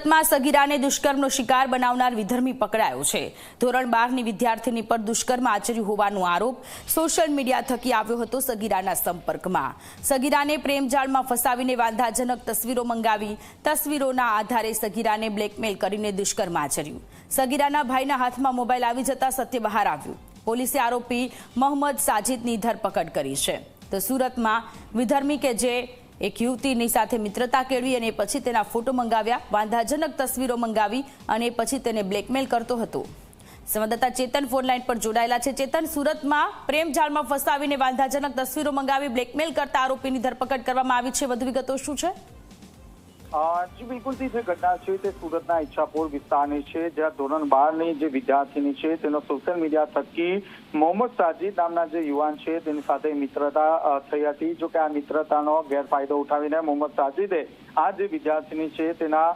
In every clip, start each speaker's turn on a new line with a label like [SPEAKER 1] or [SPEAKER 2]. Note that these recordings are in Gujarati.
[SPEAKER 1] સુરતમાં સગીરાને દુષ્કર્મનો શિકાર બનાવનાર વિધર્મી પકડાયો છે। ધોરણ 12ની વિદ્યાર્થીની પર દુષ્કર્મ આચર્યું હોવાનો આરોપ સોશિયલ મીડિયા થકી આવ્યો હતો। સગીરાના સંપર્કમાં સગીરાને પ્રેમજાળમાં ફસાવીને વાંધાજનક તસવીરો મંગાવી તસવીરોના આધારે સગીરાને બ્લેકમેલ કરીને દુષ્કર્મ આચર્યું। સગીરાના ભાઈના હાથમાં મોબાઈલ આવી જતા સત્ય બહાર આવ્યું। પોલીસે આરોપી મોહમ્મદ સાજિદની ધરપકડ કરી છે। તો સુરતમાં વિધર્મી કે જે એક યુવતીની સાથે મિત્રતા કેળવી અને પછી તેના ફોટો મંગાવ્યા, વાંધાજનક તસવીરો મંગાવી અને પછી તેને બ્લેકમેલ કરતો હતો। સંવાદદાતા ચેતન ફોન લાઈન પર જોડાયેલા છે। ચેતન, સુરતમાં પ્રેમજાળમાં ફસાવીને વાંધાજનક તસવીરો મંગાવી બ્લેકમેલ કરતા આરોપીની ધરપકડ કરવામાં આવી છે। વધુ વિગતો શું છે?
[SPEAKER 2] જી બિલકુલ, જે ઘટના છે તે સુરતના ઈચ્છાપુર વિસ્તારની છે, જ્યાં ધોરણ 12ની જે વિદ્યાર્થીની છે તેનો સોશિયલ મીડિયા થકી મોહમ્મદ સાજિદ નામના જે યુવાન છે તેની સાથે મિત્રતા થઈ હતી। જો કે આ મિત્રતાનો ગેરફાયદો ઉઠાવીને મોહમ્મદ સાજિદે આ જે વિદ્યાર્થીની છે તેના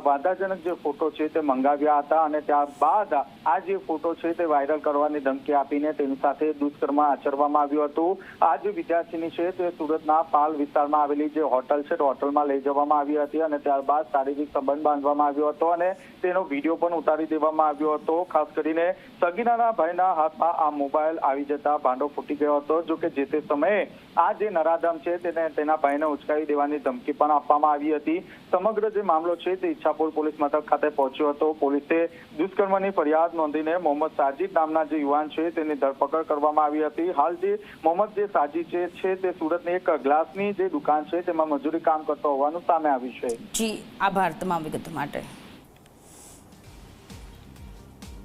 [SPEAKER 2] વાંધાજનક જે ફોટો છે તે મંગાવ્યા હતા અને ત્યારબાદ આ જે ફોટો છે તે વાયરલ કરવાની ધમકી આપીને તેની સાથે દુષ્કર્મ આચરવામાં આવ્યું હતું। આ જે વિદ્યાર્થીની છે તે સુરતના પાલ વિસ્તારમાં આવેલી જે હોટલ છે તે હોટલમાં લઈ જવામાં આવી હતી અને ત્યારબાદ શારીરિક સંબંધ બાંધવામાં આવ્યો હતો અને તેનો વિડીયો પણ ઉતારી દેવામાં આવ્યો હતો। ખાસ કરીને સગીરાના ભાઈના હાથમાં આ મોબાઈલ આવી જતા ભાંડો ફૂટી ગયો હતો। જો કે જે તે સમયે આ જે નરાધમ છે તેને તેના ભાઈને ઉચકાવી દેવાની ધમકી પણ આપવામાં આવી હતી। સમગ્ર જે મામલો છે તે ઈચ્છાપુર પોલીસ મથક ખાતે પહોંચ્યો હતો। પોલીસે દુષ્કર્મની ફરિયાદ નોંધીને મોહમ્મદ સાજિદ નામના જે યુવાન છે તેની ધરપકડ કરવામાં આવી હતી। હાલ જે મોહમ્મદ જે સાજિદ છે તે સુરતની એક ગ્લાસની જે દુકાન છે તેમાં મજૂરી કામ કરતો હોવાનું સામે આવ્યું છે।
[SPEAKER 1] જી, આભાર તમામ વિગતો માટે।